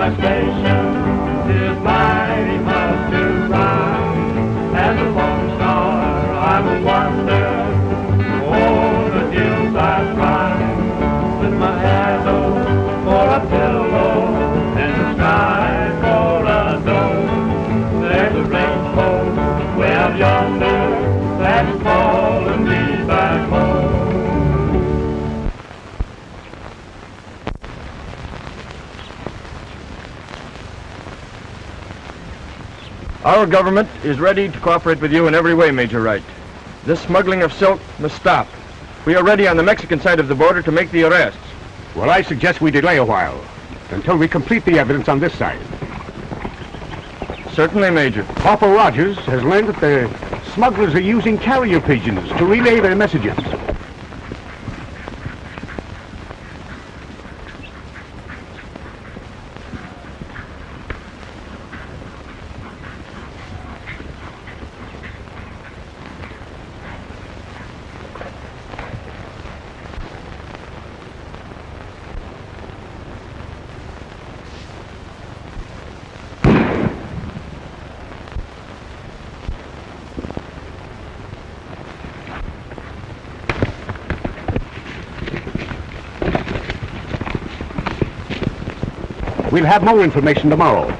my station is mighty much to ride. As a lone star I will wander o'er the hillside ride, with my pillow for a pillow and the sky for a dome. There's a rainbow way up yonder that's calling me back home. Our government is ready to cooperate with you in every way, Major Wright. This smuggling of silk must stop. We are ready on the Mexican side of the border to make the arrests. Well, I suggest we delay a while until we complete the evidence on this side. Certainly, Major. Corporal Rogers has learned that the smugglers are using carrier pigeons to relay their messages. We'll have more information tomorrow.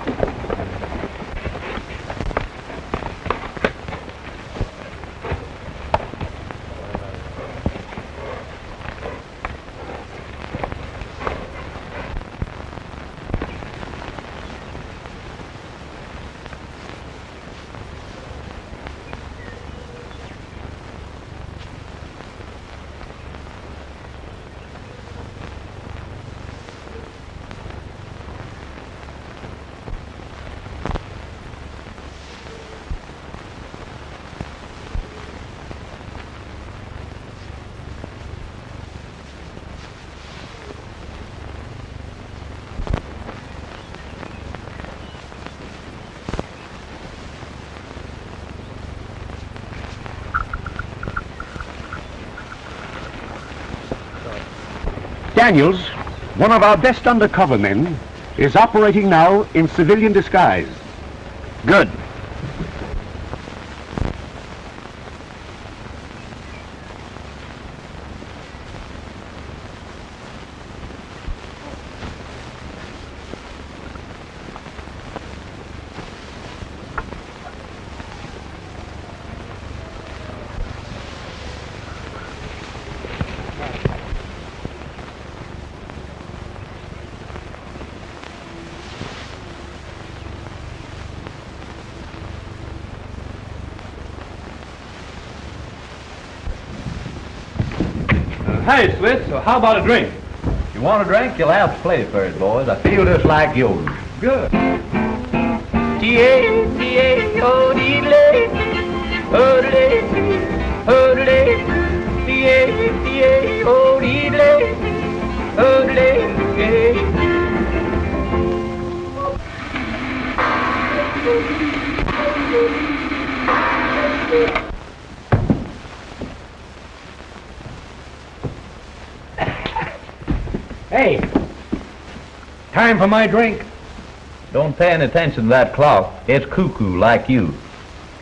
Daniels, one of our best undercover men, is operating now in civilian disguise. Good. Hey, Switz, so how about a drink? You want a drink? You'll have to play first, boys. I feel just like yours. Good. Hey, time for my drink. Don't pay any attention to that clock. It's cuckoo like you.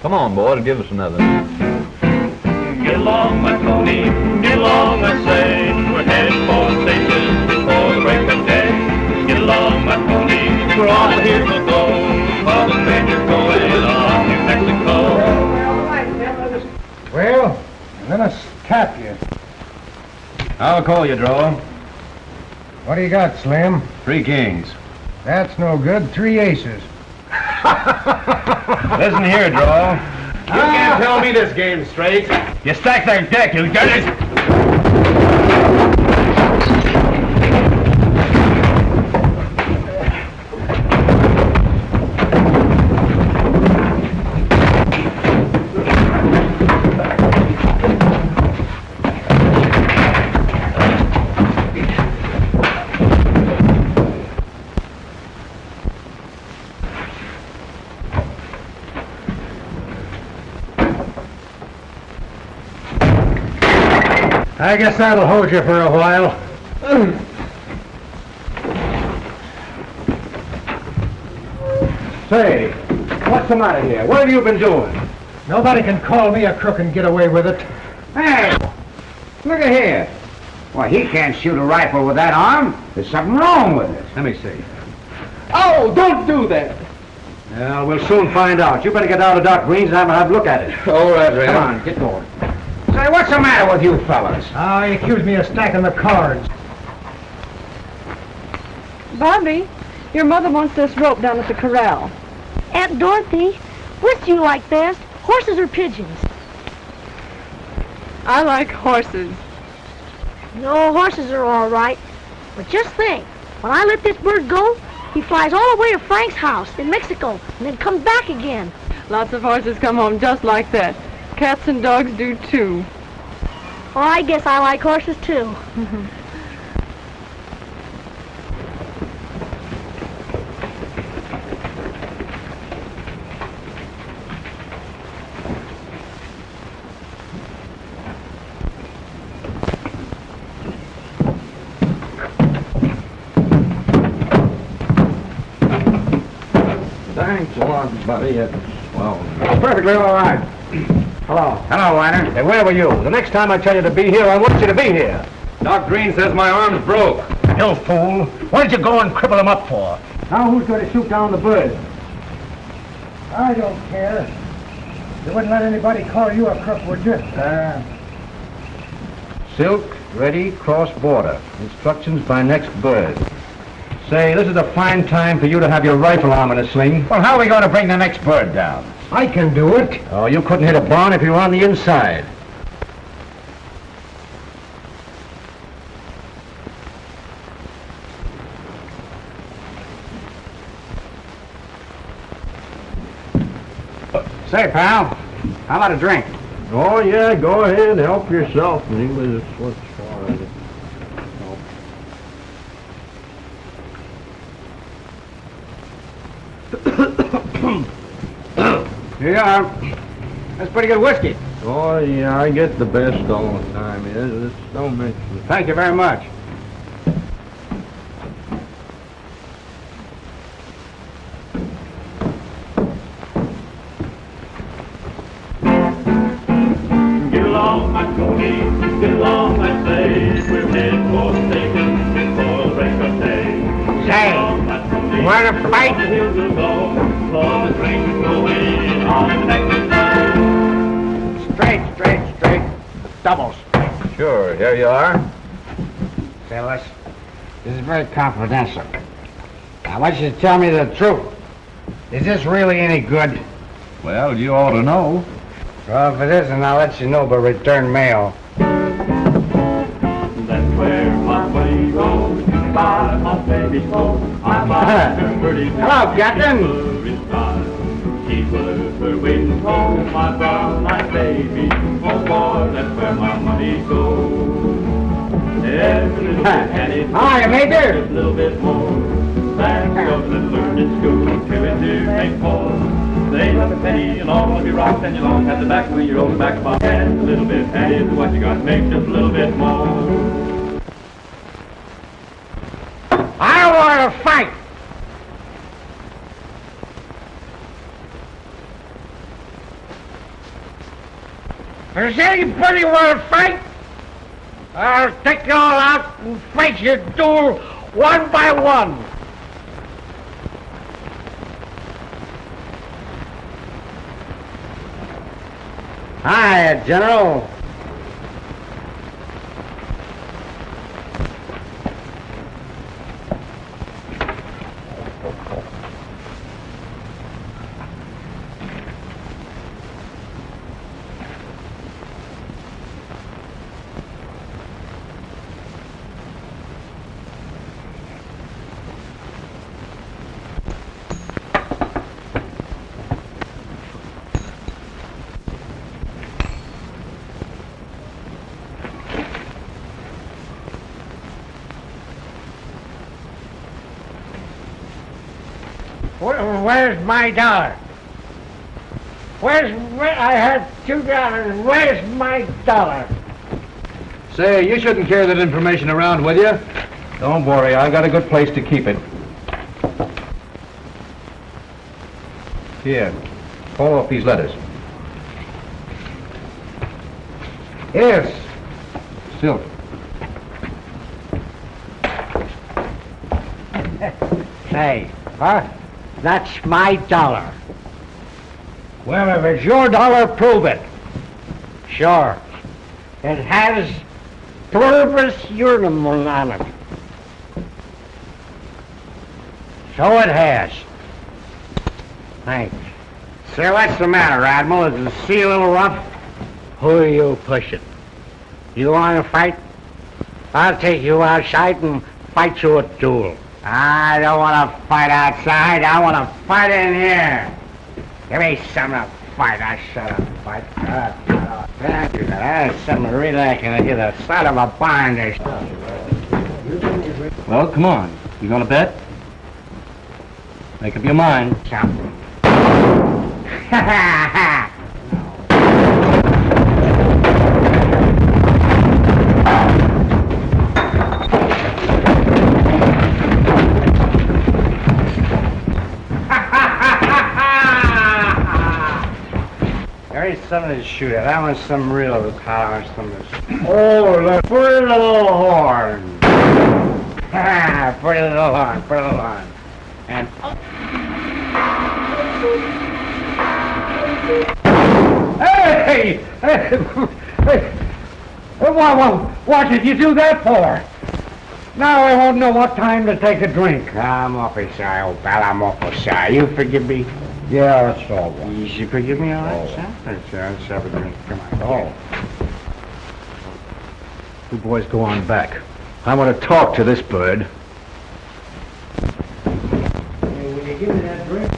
Come on, boys, give us another. Get along, my Tony, get along, I say. We're headed for the station before the break of day. Get along, my Tony, we're all here to go. For the stranger's going on New Mexico. Well, let us tap you. I'll call you, Draw. What do you got, Slim? 3 kings. That's no good. 3 aces. Listen here, Draw. You can't tell me this game straight. You stack that deck, you get it? I guess that'll hold you for a while. Say, what's the matter here? What have you been doing? Nobody can call me a crook and get away with it. Hey, look at here. Why, he can't shoot a rifle with that arm. There's something wrong with it. Let me see. Oh, don't do that! Well, we'll soon find out. You better get down to Doc Green's and have a look at it. All right, Ray. Come on, get going. Say, what's the matter with you fellas? Oh, he accused me of stacking the cards. Bobby, your mother wants this rope down at the corral. Aunt Dorothy, which do you like best, horses or pigeons? I like horses. No, horses are all right. But just think, when I let this bird go, he flies all the way to Frank's house in Mexico and then comes back again. Lots of horses come home just like that. Cats and dogs do too. Oh, I guess I like horses too. Thanks a lot, buddy. Well, Perfectly all right. Hello. Hello, Weiner. Hey, where were you? The next time I tell you to be here, I want you to be here. Doc Green says my arm's broke. You fool. What did you go and cripple him up for? Now who's going to shoot down the bird? I don't care. You wouldn't let anybody call you a crook, would you? Silk, ready, cross border. Instructions by next bird. Say, this is a fine time for you to have your rifle arm in a sling. Well, how are we going to bring the next bird down? I can do it. Oh, you couldn't hit a barn if you were on the inside. Say, pal, how about a drink? Oh, yeah, go ahead. Help yourself. English, what's for it? Here you are. That's pretty good whiskey. Oh, yeah, I get the best all the time. Yes, don't mention it. Thank you very much. Get along, my Tony, get along, I say. We're headed for the station before the break of day. Say, you want to fight? The hills will go, for the train is going on the next side. Straight. Doubles. Sure, here you are. Say, Les, this is very confidential. I want you to tell me the truth. Is this really any good? Well, you ought to know. Well, if it isn't, I'll let you know by return mail. That's where my money goes. Buy my baby's clothes. I buy her pretty Hello, Captain. She's worth her weight in gold. My brown-eyed baby. Oh boy, that's where my money goes. Every little bit penny. Hi, Major. Just a little bit more. Thanks government learned in school. 2 and 2 make 4. They have a penny and all of your rocks and you long at the back when you're over the back of my head. A little bit penny is what you got to make just a little bit more. I don't want to fight. Does anybody want to fight? I'll take you all out and fight your duel one by one. Hi, General. Where's my dollar? I had $2. Where's my dollar? Say, you shouldn't carry that information around with you. Don't worry, I got a good place to keep it. Here, follow up these letters. Yes. Silk. Say, huh? That's my dollar. Well, if it's your dollar, prove it. Sure. It has pluribus unum on it. So it has. Thanks. Say, what's the matter, Admiral? Is the sea a little rough? Who are you pushing? You want to fight? I'll take you outside and fight you a duel. I don't want to fight outside. I want to fight in here. Give me something to fight. I shut up. Fight. Thank you. That's something really I can hear the sound of a binder. Well, come on. You gonna bet? Make up your mind. Something. There ain't something to shoot at. That one's some real power. Oh, the pretty little horn. Pretty little horn. Pretty little horn. And hey! What did you do that for? Now I won't know what time to take a drink. I'm awfully sorry, old pal. I'm awful sorry. You forgive me? Yeah, that's all right. You should forgive me, all right, son? Let's have a drink. Come on. Oh. You boys go on back. I want to talk to this bird. Will you give me that drink?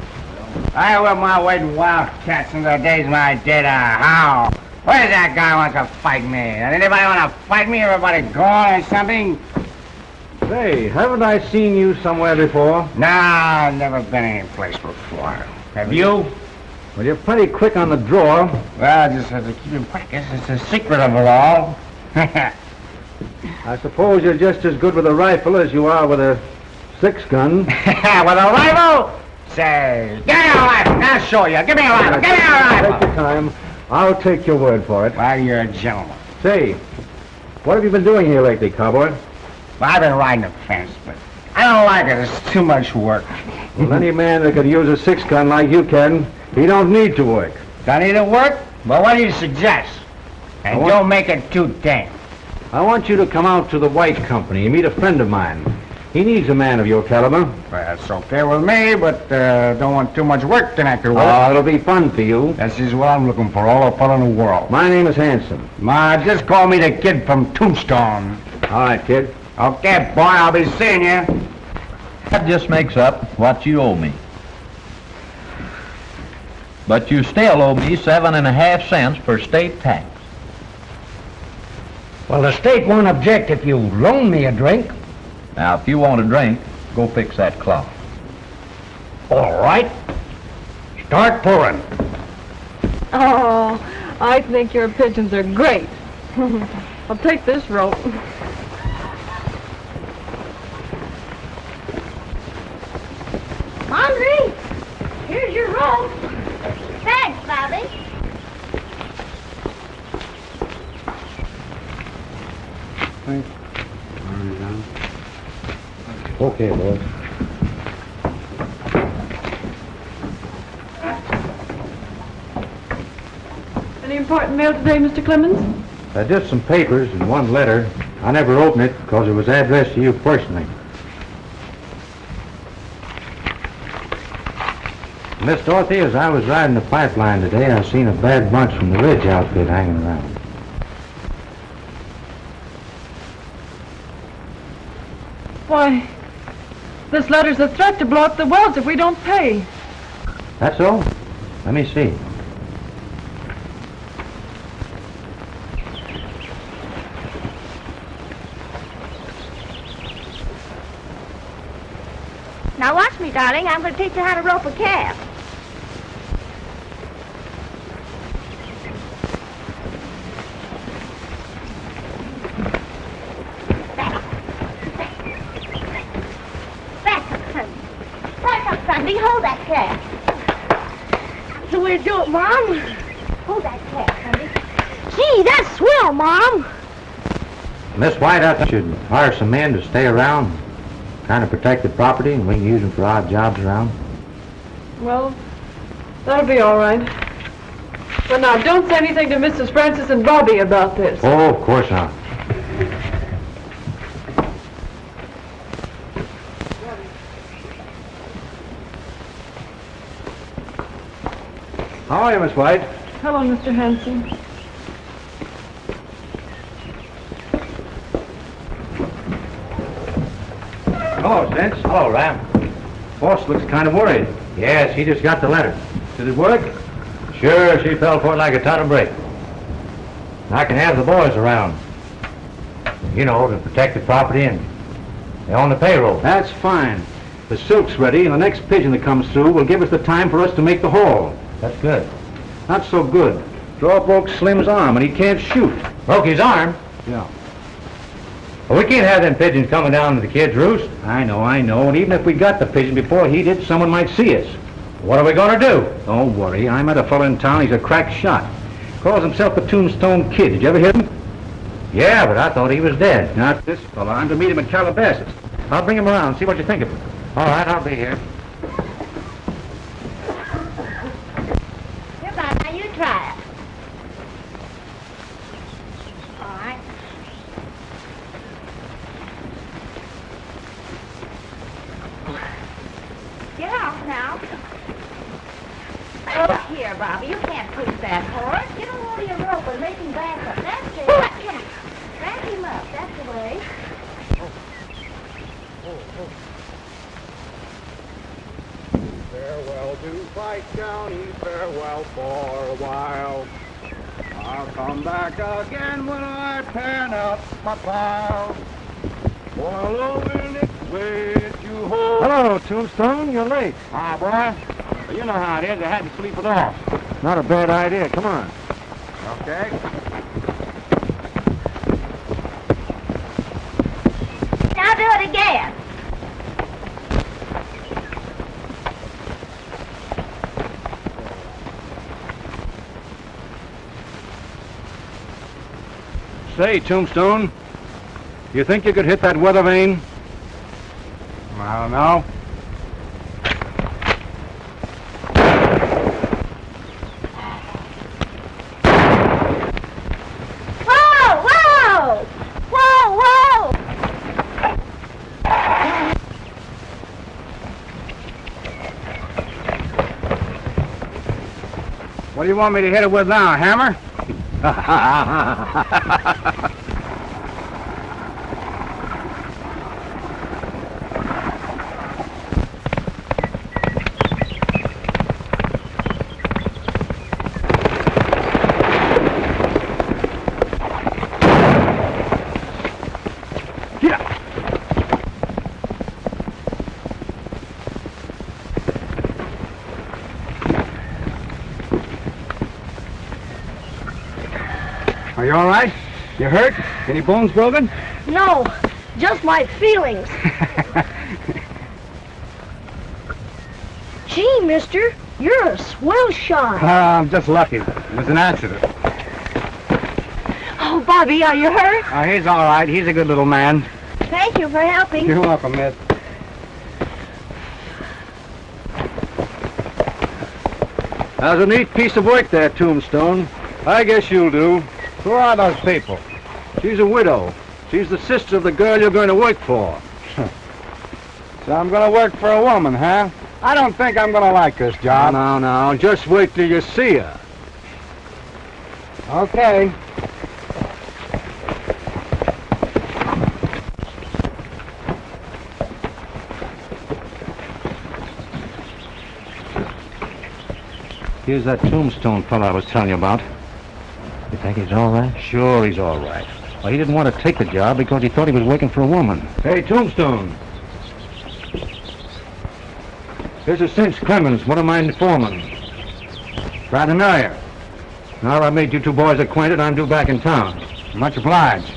I wouldn't mind waiting wildcats in the days when I did a how. Where's that guy wants to fight me? Does anybody want to fight me? Everybody gone or something? Say, haven't I seen you somewhere before? Nah, I've never been any place before. Have you? Well, you're pretty quick on the draw. Well, I just have to keep in practice. It's the secret of it all. I suppose you're just as good with a rifle as you are with a six-gun. With a rifle? Say, give me a rifle. I'll show you. Give me a rifle. Give me a rifle. Take your time. I'll take your word for it. Well, you're a gentleman. Say, what have you been doing here lately, cowboy? Well, I've been riding a fence, but I don't like it. It's too much work. Well, any man that could use a six-gun like you can, he don't need to work. Don't need to work? Well, what do you suggest? And don't make it too damn. I want you to come out to the White Company and meet a friend of mine. He needs a man of your caliber. Well, that's okay with me, but don't want too much work to make it work. Oh, it'll be fun for you. This is what I'm looking for, all the fun in the world. My name is Hanson. Just call me the kid from Tombstone. All right, kid. Okay, boy, I'll be seeing you. That just makes up what you owe me. But you still owe me 7.5 cents for state tax. Well, the state won't object if you loan me a drink. Now, if you want a drink, go fix that cloth. All right. Start pouring. Oh, I think your pigeons are great. I'll take this rope. Andre, here's your rope. Thanks, Bobby. Okay, boys. Any important mail today, Mr. Clemens? Just some papers and one letter. I never opened it because it was addressed to you personally. Miss Dorothy, as I was riding the pipeline today, I seen a bad bunch from the Ridge outfit hanging around. Why, this letter's a threat to blow up the wells if we don't pay. That's all? Let me see. Now watch me, darling. I'm going to teach you how to rope a calf. Back up, Sunday. Back up, Sunday. Hold that calf. the way to do it, Mom. Hold that cat, honey. Gee, that's swell, Mom. Miss White, I should hire some men to stay around, kind of protect the property, and we can use them for odd jobs around. Well, that'll be all right. But now, don't say anything to Mrs. Francis and Bobby about this. Oh, of course not. How are you, Miss White? Hello, Mr. Hanson. Hello, Spence. Hello, Ram. Boss looks kind of worried. Yes, he just got the letter. Did it work? Sure, she fell for it like a ton of brick. I can have the boys around. You know, to protect the property, and they're on the payroll. That's fine. The silk's ready, and the next pigeon that comes through will give us the time for us to make the haul. That's good. Not so good. Draw broke Slim's arm, and he can't shoot. Broke his arm? Yeah. Well, we can't have them pigeons coming down to the kid's roost. I know. And even if we got the pigeon before he did, someone might see us. What are we going to do? Don't worry. I met a fellow in town. He's a crack shot. Calls himself the Tombstone Kid. Did you ever hear him? Yeah, but I thought he was dead. Not this fellow. I'm to meet him at Calabasas. I'll bring him around, see what you think of him. All right, I'll be here. Here, Bob, now you try it. All right. Get off now. Look here, Bobby, you can't push that horse. Get him over your rope and make him back up. That's it. Yeah. Back him up. That's the way. Farewell to Fight County, farewell for a while. I'll come back again when I pan out my plow. Boil over its weight, you hold. Hello, Tombstone. You're late. Ah, boy. You know how it is. I had to sleep it off. Not a bad idea. Come on. Okay. Now do it again. Say, Tombstone, you think you could hit that weather vane? I don't know. Whoa, whoa! Whoa, whoa! What do you want me to hit it with now, hammer? Are you all right? You hurt? Any bones broken? No, just my feelings. Gee, mister, you're a swell shot. I'm just lucky. It was an accident. Oh, Bobby, are you hurt? He's all right. He's a good little man. Thank you for helping. You're welcome, miss. That was a neat piece of work there, Tombstone. I guess you'll do. Who are those people? She's a widow. She's the sister of the girl you're going to work for. So I'm going to work for a woman, huh? I don't think I'm going to like this job. No. Just wait till you see her. Okay. Here's that Tombstone fellow I was telling you about. You think he's all right? Sure, he's all right. Well, he didn't want to take the job because he thought he was working for a woman. Hey, Tombstone. This is Cinch Clemens, one of my foremen. Glad to know you. Now I made you two boys acquainted, I'm due back in town. Much obliged.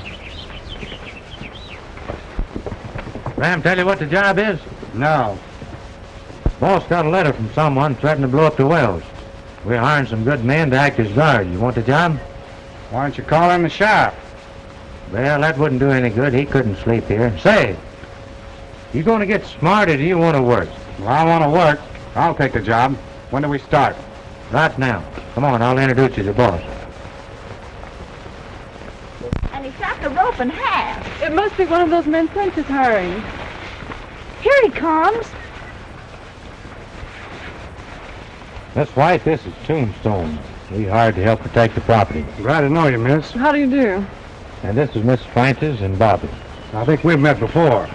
Ram, tell you what the job is? No. Boss got a letter from someone threatening to blow up the wells. We're hiring some good men to act as guards. You want the job? Why don't you call in the sheriff? Well, that wouldn't do any good. He couldn't sleep here. Say, you going to get smart or do you want to work? Well, I want to work. I'll take the job. When do we start? Right now. Come on, I'll introduce you to the boss. And he shot the rope in half. It must be one of those men French is hiring. Here he comes. Miss White, this is Tombstone. We hired to help protect the property. Glad to know you, miss. How do you do? And this is Miss Francis and Bobby. I think we've met before.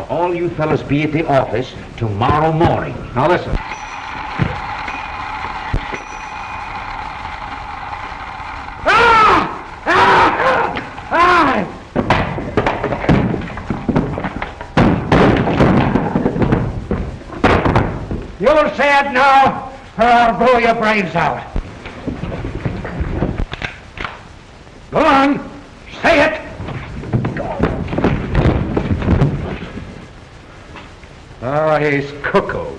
All you fellas be at the office tomorrow morning. Now listen. You'll say it now, or I'll blow your brains out. Go on, say it. Oh, he's cuckoo.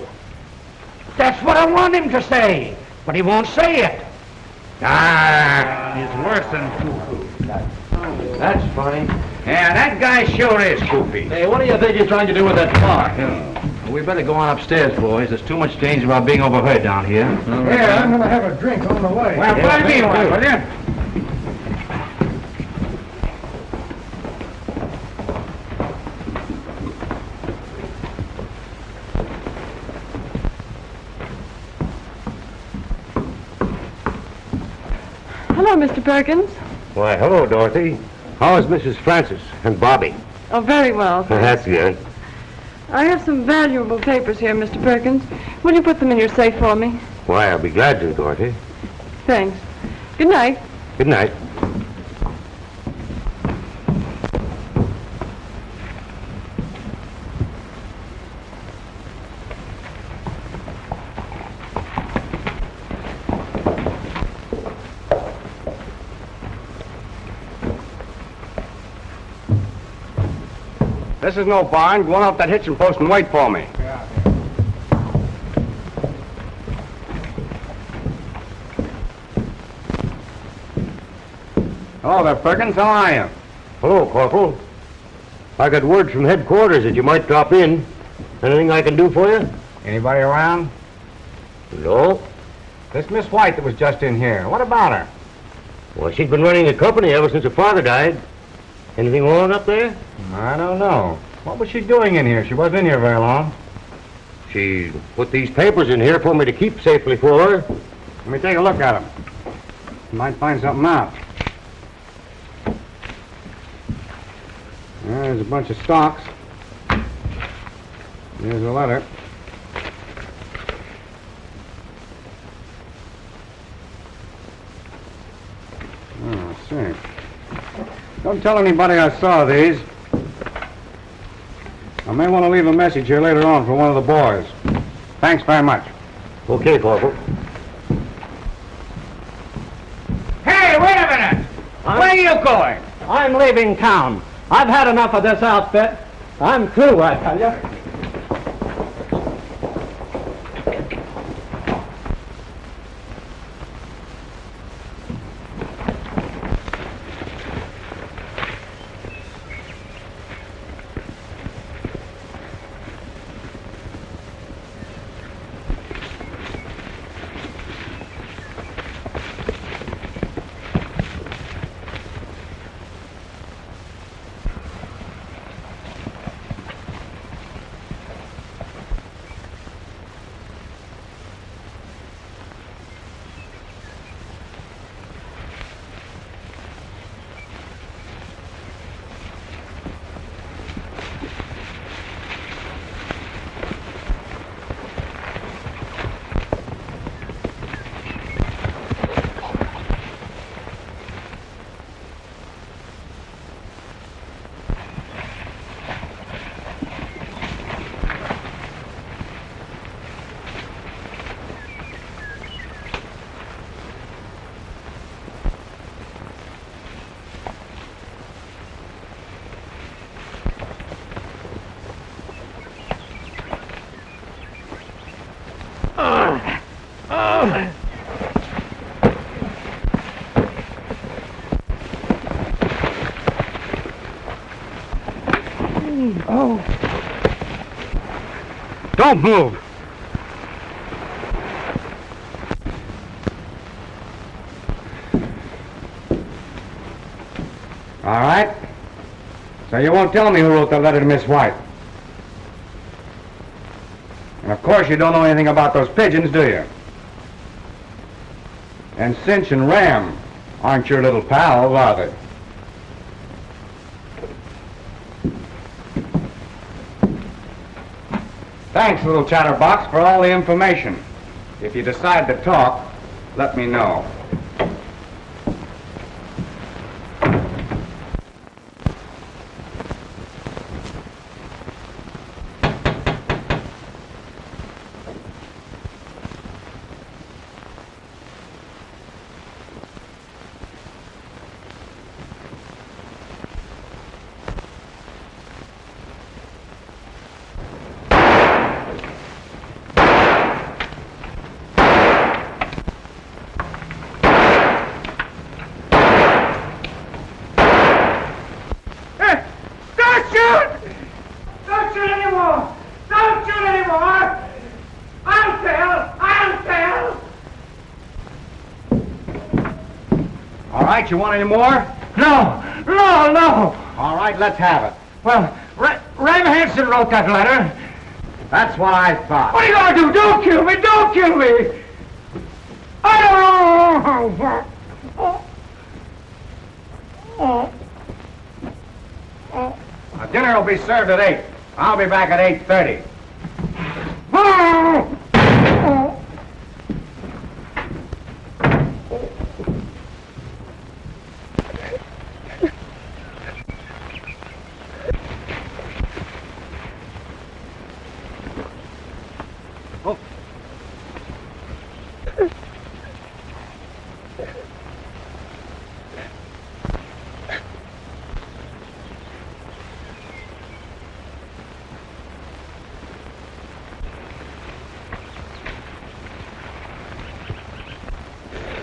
That's what I want him to say, but he won't say it. Ah, he's worse than cuckoo. That's funny. Yeah, that guy sure is goofy. Hey, what do you think you're trying to do with that car? Well, we better go on upstairs, boys. There's too much danger about being overheard down here. Yeah, I'm going to have a drink on the way. Well, Yeah, buy me one, will you? Hello, Mr. Perkins. Why, hello, Dorothy. How is Mrs. Francis and Bobby? Oh, very well. That's good. I have some valuable papers here, Mr. Perkins. Will you put them in your safe for me? Why, I'll be glad to, Dorothy. Thanks. Good night. Good night. This is no barn. Go on up that hitching post and wait for me. Hello there, Perkins. How are you? Hello, Corporal. I got word from headquarters that you might drop in. Anything I can do for you? Anybody around? No. This Miss White that was just in here. What about her? Well, she's been running the company ever since her father died. Anything wrong up there? I don't know. What was she doing in here? She wasn't in here very long. She put these papers in here for me to keep safely for her. Let me take a look at them. You might find something out. There's a bunch of stocks. Here's a letter. Oh, I see. Don't tell anybody I saw these. I may want to leave a message here later on for one of the boys. Thanks very much. Okay, Corporal. Hey, wait a minute! Where are you going? I'm leaving town. I've had enough of this outfit. I'm through, I tell you. Oh. Don't move. All right. So you won't tell me who wrote the letter to Miss White. And of course you don't know anything about those pigeons, do you? And Cinch and Ram aren't your little pals, are they? Thanks, little chatterbox, for all the information. If you decide to talk, let me know. You want any more? No! All right, let's have it. Well, Ram Hanson wrote that letter. That's what I thought. What are you going to do? Don't kill me! Don't kill me! I don't know! Dinner will be served at 8. I'll be back at 8:30.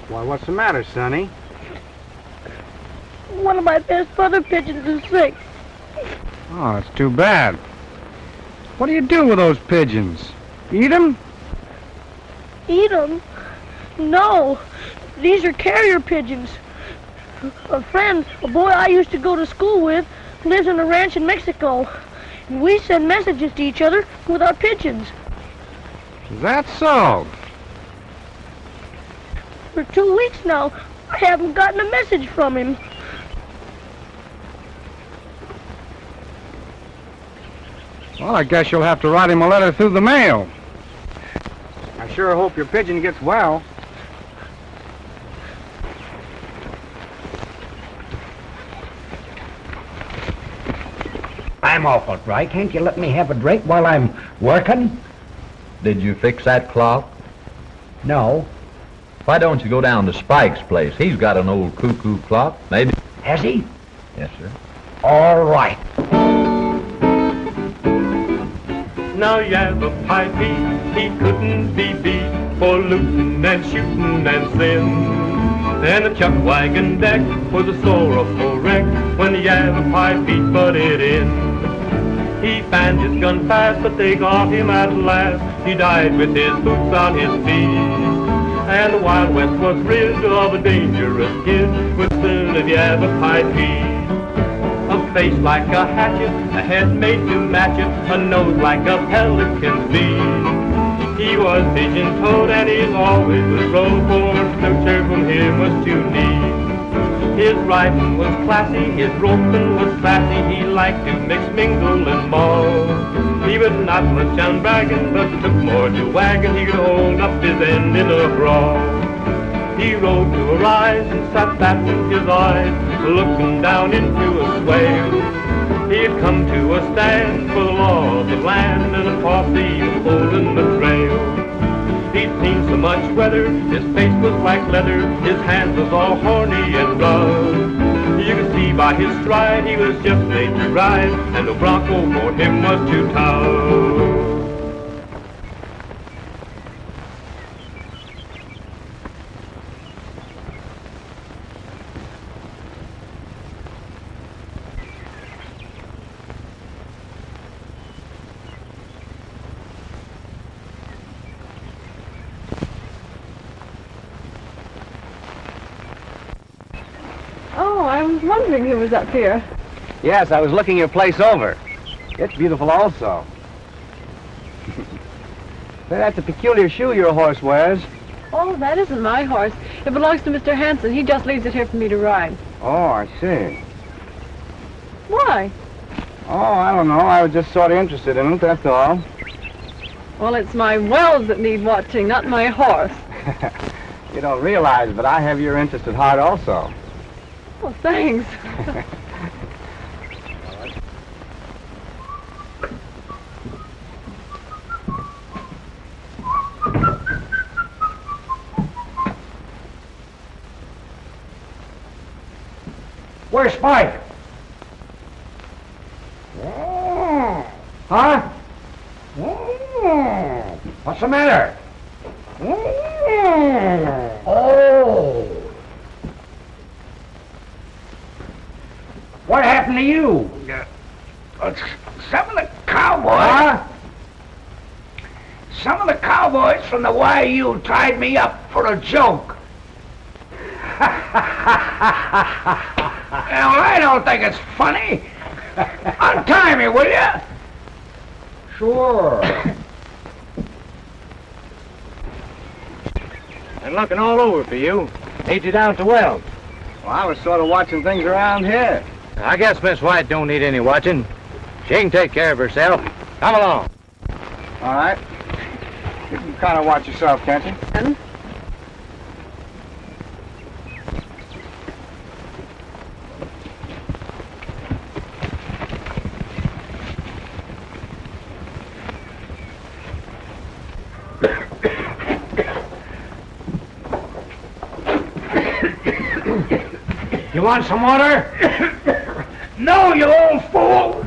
Why, what's the matter, Sonny? One of my best butter pigeons is sick. Oh, it's too bad. What do you do with those pigeons? Eat them? Eat them? No. These are carrier pigeons. A friend, a boy I used to go to school with, lives on a ranch in Mexico. And we send messages to each other with our pigeons. Is that so? For 2 weeks now, I haven't gotten a message from him. Well, I guess you'll have to write him a letter through the mail. I sure hope your pigeon gets well. I'm awful dry. Can't you let me have a drink while I'm working? Did you fix that clock? No. Why don't you go down to Spike's place? He's got an old cuckoo clock. Maybe. Has he? Yes, sir. All right. Now Yavapai, he couldn't be beat for looting and shooting and sin. And the chuck wagon deck was a sorrowful wreck when the Yavapai feet butted in. He fanned his gun fast, but they got him at last. He died with his boots on his feet. And the Wild West was rid of a dangerous kid with still of Yavapai feet. A face like a hatchet, a head made to match it, a nose like a pelican's beak. He was pigeon-toed and he always was rolled, for no from him was too neat. His riding was classy, his roping was classy, he liked to mix, mingle, and maul. He was not much on bragging, but took more to wagging, he could hold up his end in a brawl. He rode to a rise and sat back with his eyes, looking down into a swale. He had come to a stand for the law of the land, and a posse was holding the trail. He'd seen so much weather, his face was like leather, his hands was all horny and rough. You could see by his stride he was just made to ride, and no bronco for him was too tough. I was wondering who was up here. Yes, I was looking your place over. It's beautiful also. Say, that's a peculiar shoe your horse wears. Oh, that isn't my horse. It belongs to Mr. Hanson. He just leaves it here for me to ride. Oh, I see. Why? Oh, I don't know. I was just sort of interested in it, that's all. Well, it's my wells that need watching, not my horse. You don't realize, but I have your interest at heart also. Well, thanks. Where's Spike? Huh? What's the matter? Oh. What happened to you? Some of the cowboys... Huh? Some of the cowboys from the YU tied me up for a joke. Well, I don't think it's funny. Untie me, will you? Sure. I'm looking all over for you. Need you down to Wells. Well, I was sort of watching things around here. I guess Miss White don't need any watching. She can take care of herself. Come along. All right. You can kind of watch yourself, can't you? And? You want some water? No, you old fool!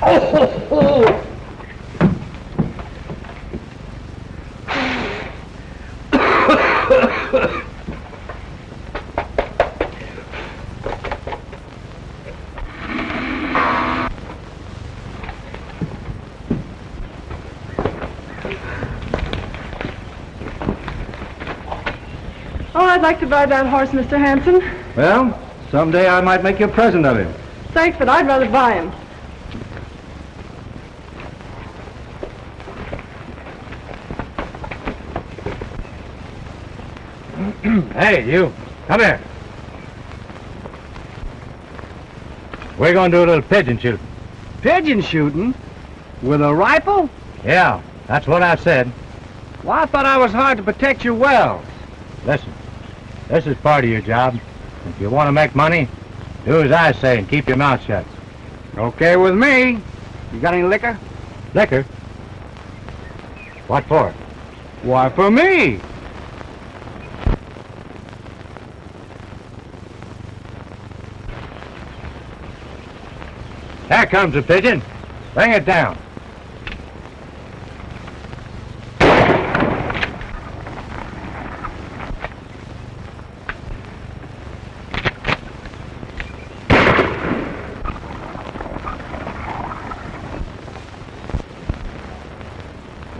Oh. Oh, I'd like to buy that horse, Mr. Hanson. Well, someday I might make you a present of him. Thanks, but I'd rather buy him. Hey, you. Come here. We're going to do a little pigeon shooting. Pigeon shooting? With a rifle? Yeah, that's what I said. Well, I thought I was hired to protect your wells. Listen, this is part of your job. If you want to make money, do as I say and keep your mouth shut. Okay with me. You got any liquor? Liquor? What for? Why, for me. There comes a pigeon. Bring it down.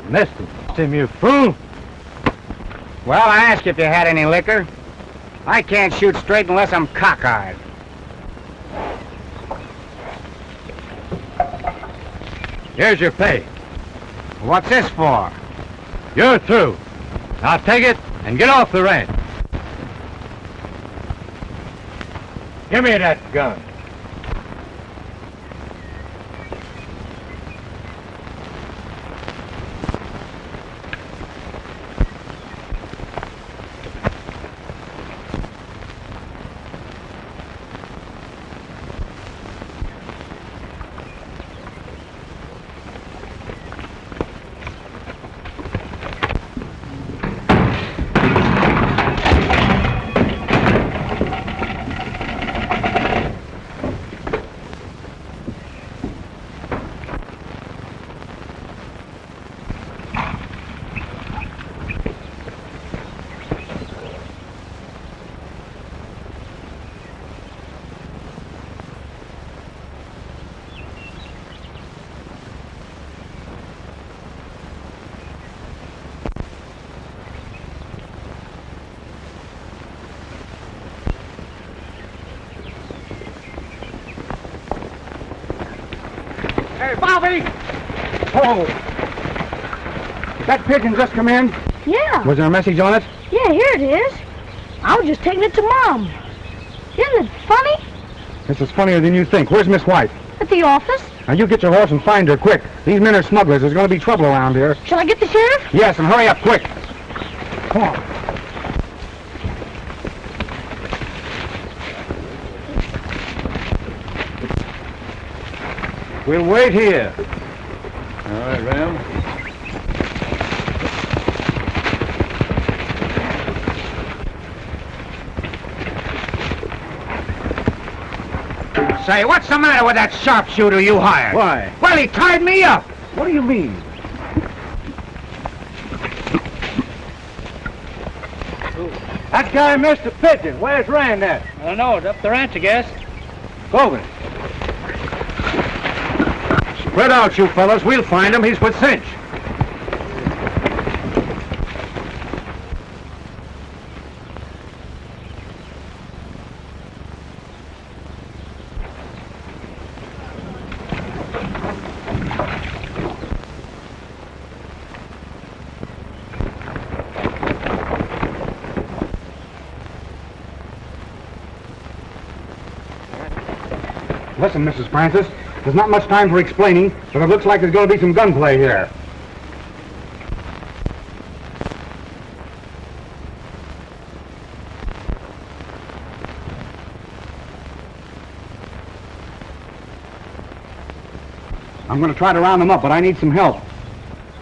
Missed him, you fool. Well, I asked you if you had any liquor. I can't shoot straight unless I'm cockeyed. Here's your pay. What's this for? You're through. Now take it and get off the ranch. Give me that gun. Hey, Bobby! Oh! That pigeon just come in? Yeah. Was there a message on it? Yeah, here it is. I was just taking it to Mom. Isn't it funny? This is funnier than you think. Where's Miss White? At the office. Now, you get your horse and find her, quick. These men are smugglers. There's going to be trouble around here. Shall I get the sheriff? Yes, and hurry up, quick. Come on. We'll wait here. All right, Ram. Say, what's the matter with that sharpshooter you hired? Why? Well, he tied me up. What do you mean? That guy missed a pigeon. Where's Rand at? I don't know. It's up the ranch, I guess. Go with it. Spread out, you fellas. We'll find him. He's with Cinch. Listen, Mrs. Francis, there's not much time for explaining, but it looks like there's going to be some gunplay here. I'm going to try to round them up, but I need some help.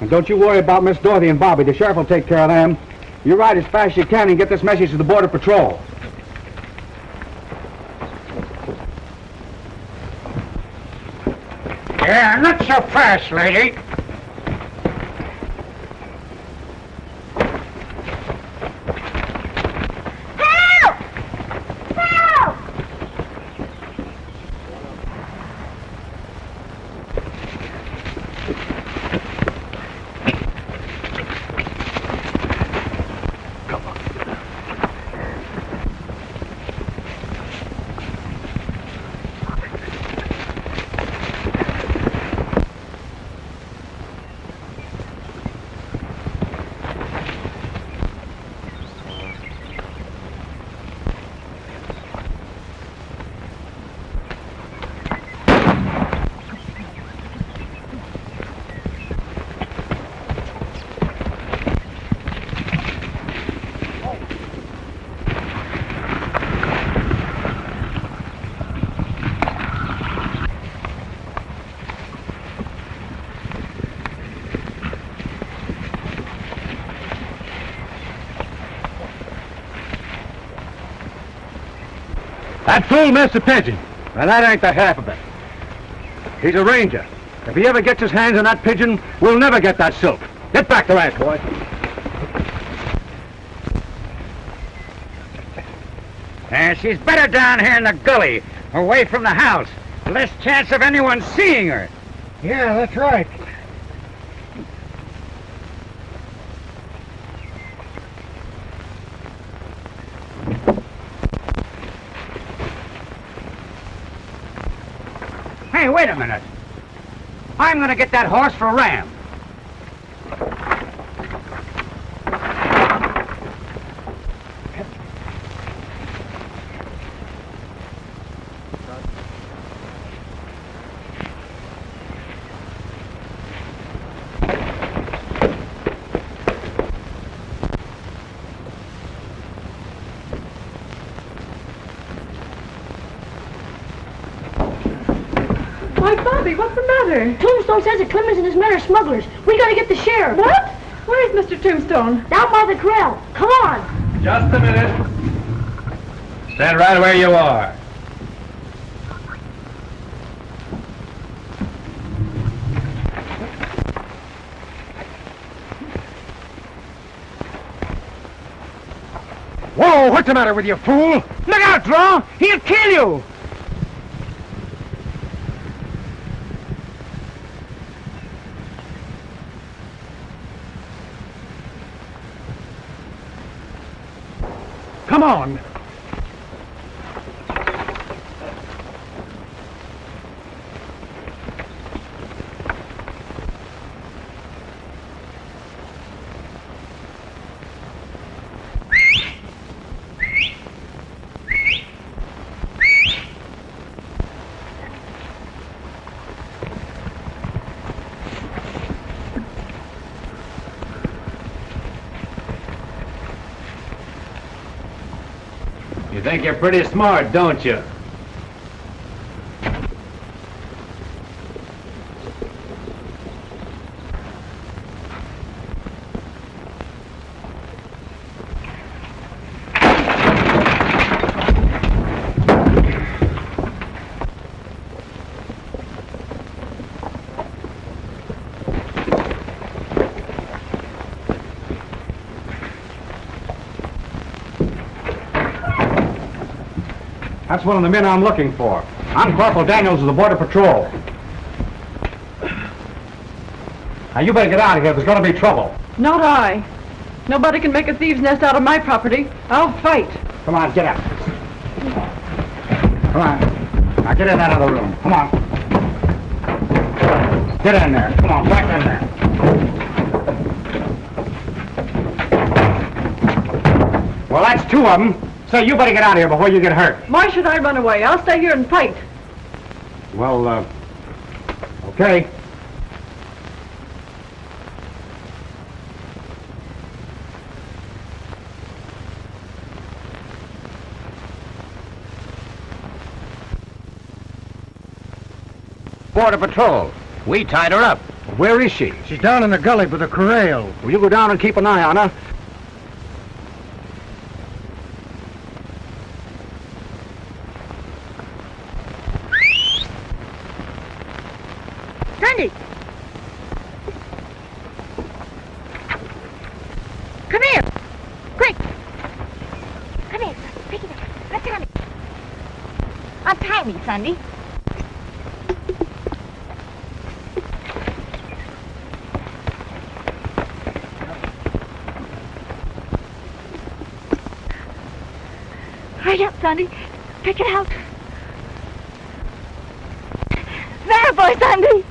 And don't you worry about Miss Dorothy and Bobby. The sheriff will take care of them. You ride as fast as you can and get this message to the Border Patrol. Yeah, not so fast, lady. Help! Help! That fool missed a pigeon. Well, that ain't the half of it. He's a ranger. If he ever gets his hands on that pigeon, we'll never get that silk. Get back to ranch, boy. She's better down here in the gully, away from the house. Less chance of anyone seeing her. Yeah, that's right. Hey, wait a minute. I'm gonna get that horse for Ram. Why, Bobby, what's the matter? Tombstone says that Clemens and his men are smugglers. We gotta get the sheriff. What? Where's Mr. Tombstone? Down by the corral. Come on. Just a minute. Stand right where you are. Whoa, what's the matter with you, fool? Look out, Draw! He'll kill you! Come on. You think you're pretty smart, don't you? That's one of the men I'm looking for. I'm Corporal Daniels of the Border Patrol. Now, you better get out of here. There's going to be trouble. Not I. Nobody can make a thieves' nest out of my property. I'll fight. Come on, get out. Come on. Now, get in that other room. Come on. Get in there. Come on, back in there. Well, that's two of them. So you better get out of here before you get hurt. Why should I run away? I'll stay here and fight. Well, okay. Border Patrol. We tied her up. Where is she? She's down in the gully with the corral. Well, you go down and keep an eye on her. Sandy! Come here! Quick! Come here, pick it up. Untie me. Untie me, Sandy. Hurry up, Sandy. Pick it out. There, boy, Sandy.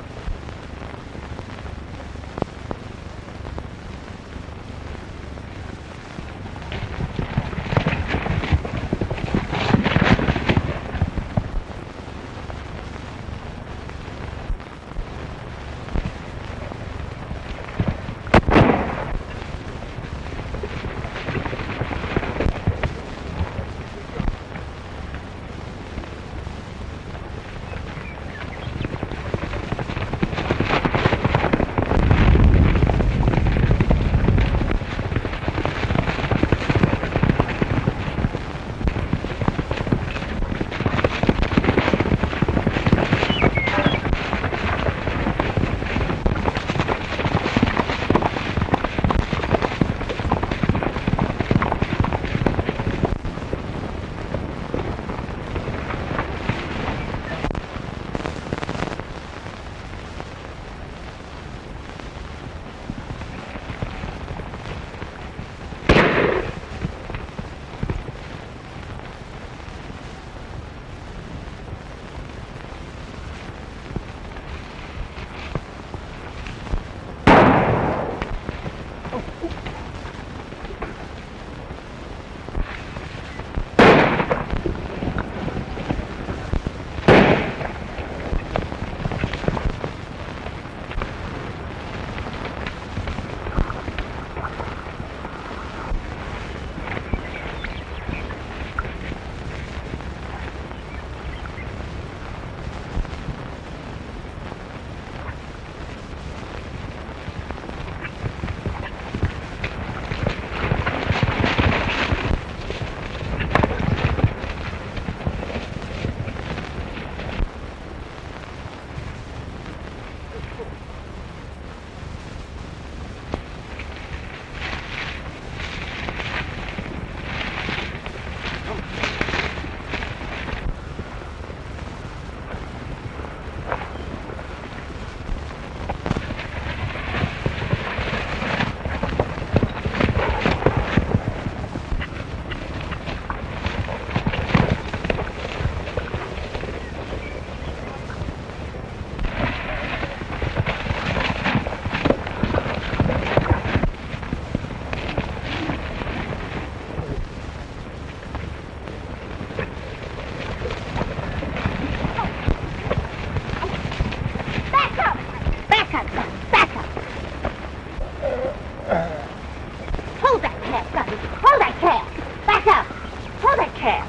cab.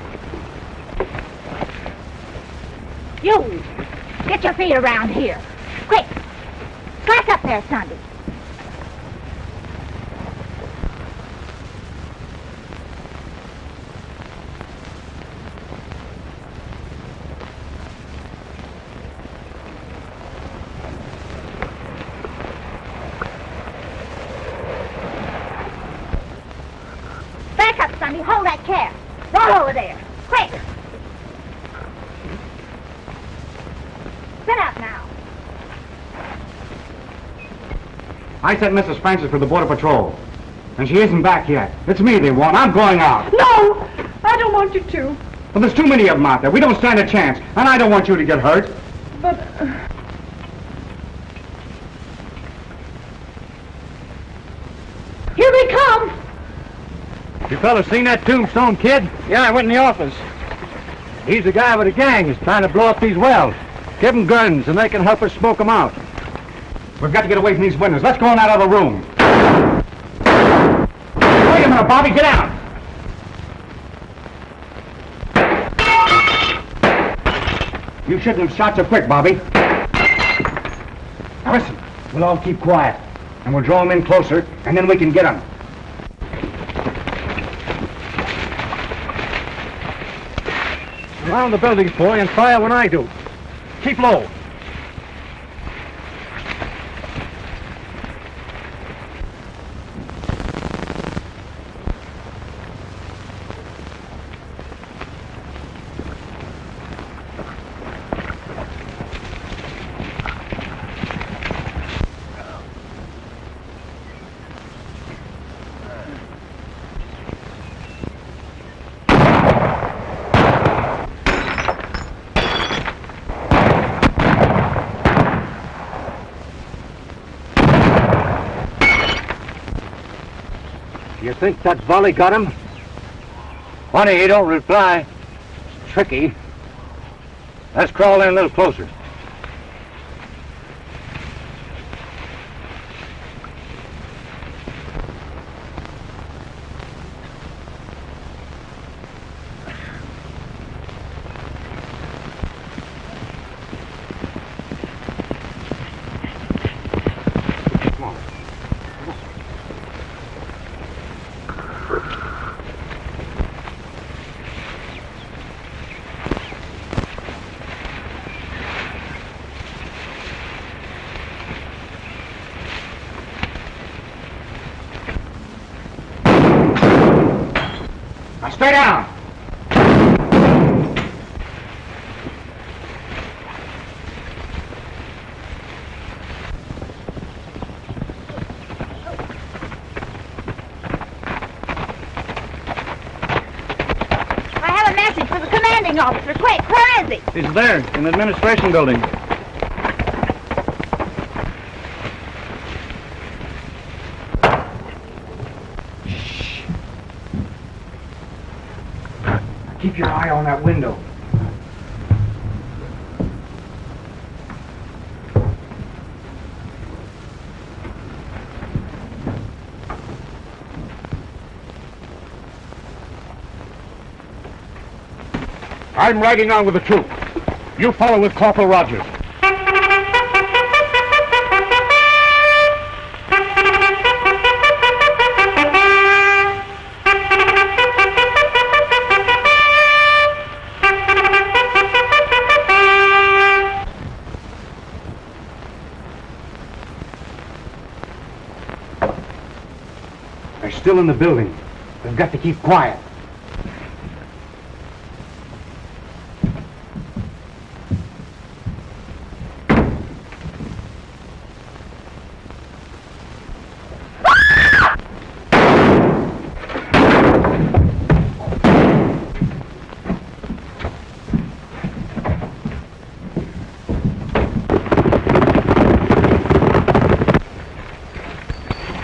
You, get your feet around here. Quick. Slack up there, Sunday. Back up, Sunday. Hold that cab. Roll over there. Quick. Sit up now. I sent Mrs. Francis for the Border Patrol. And she isn't back yet. It's me they want. I'm going out. No! I don't want you to. Well, there's too many of them out there. We don't stand a chance. And I don't want you to get hurt. But... Here they come! You fellas seen that Tombstone kid? Yeah, I went in the office. He's the guy with a gang who's trying to blow up these wells. Give them guns and they can help us smoke them out. We've got to get away from these windows. Let's go on out of the room. Wait a minute, Bobby. Get out. You shouldn't have shot so quick, Bobby. Now listen, we'll all keep quiet. And we'll draw them in closer, and then we can get them. Around the buildings, boy, and fire when I do. Keep low. You think that volley got him? Funny he don't reply. It's tricky. Let's crawl in a little closer. Now stay down. I have a message for the commanding officer. Quick, where is he? He's there, in the administration building. Keep your eye on that window. I'm riding on with the troop. You follow with Corporal Rogers. They're still in the building. We've got to keep quiet.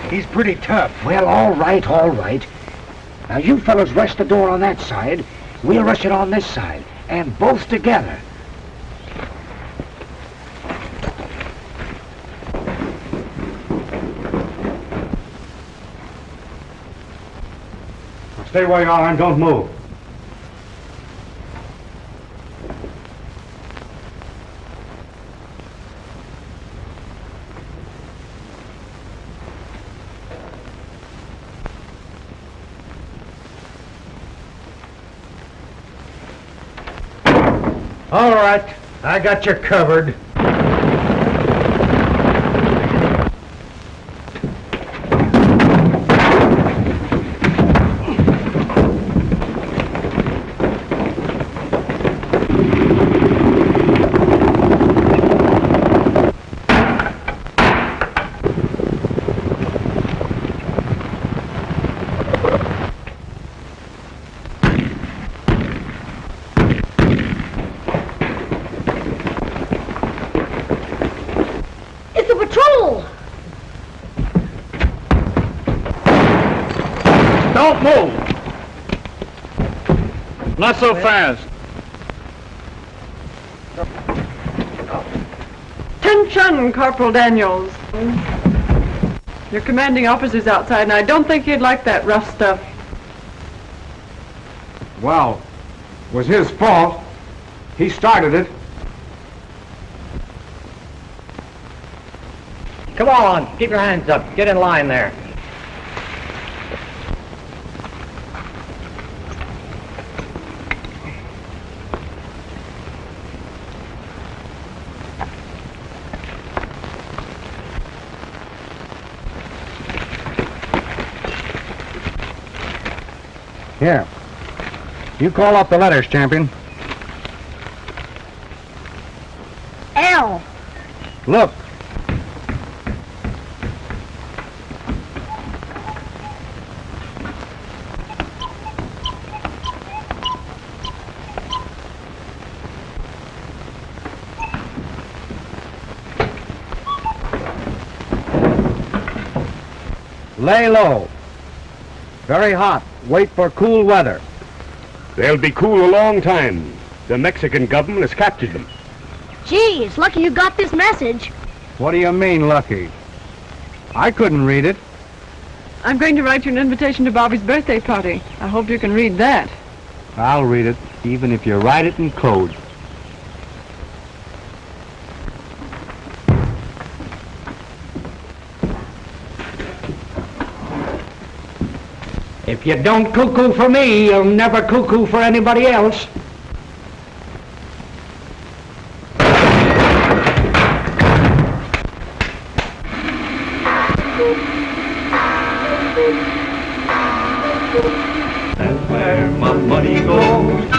He's pretty tough. Well, all right, all right. Now, you fellas rush the door on that side. We'll rush it on this side. And both together. Now stay where you are and don't move. All right, I got you covered. It's a patrol! Don't move! Not so fast. Attention, Corporal Daniels. Your commanding officer's outside, and I don't think he'd like that rough stuff. Well, it was his fault. He started it. Come on, keep your hands up. Get in line there. Here. You call up the letters, champion. L. Look. Lay low. Very hot. Wait for cool weather. They'll be cool a long time. The Mexican government has captured them. Gee, it's lucky you got this message. What do you mean, lucky? I couldn't read it. I'm going to write you an invitation to Bobby's birthday party. I hope you can read that. I'll read it, even if you write it in code. If you don't cuckoo for me, you'll never cuckoo for anybody else. That's where my money goes.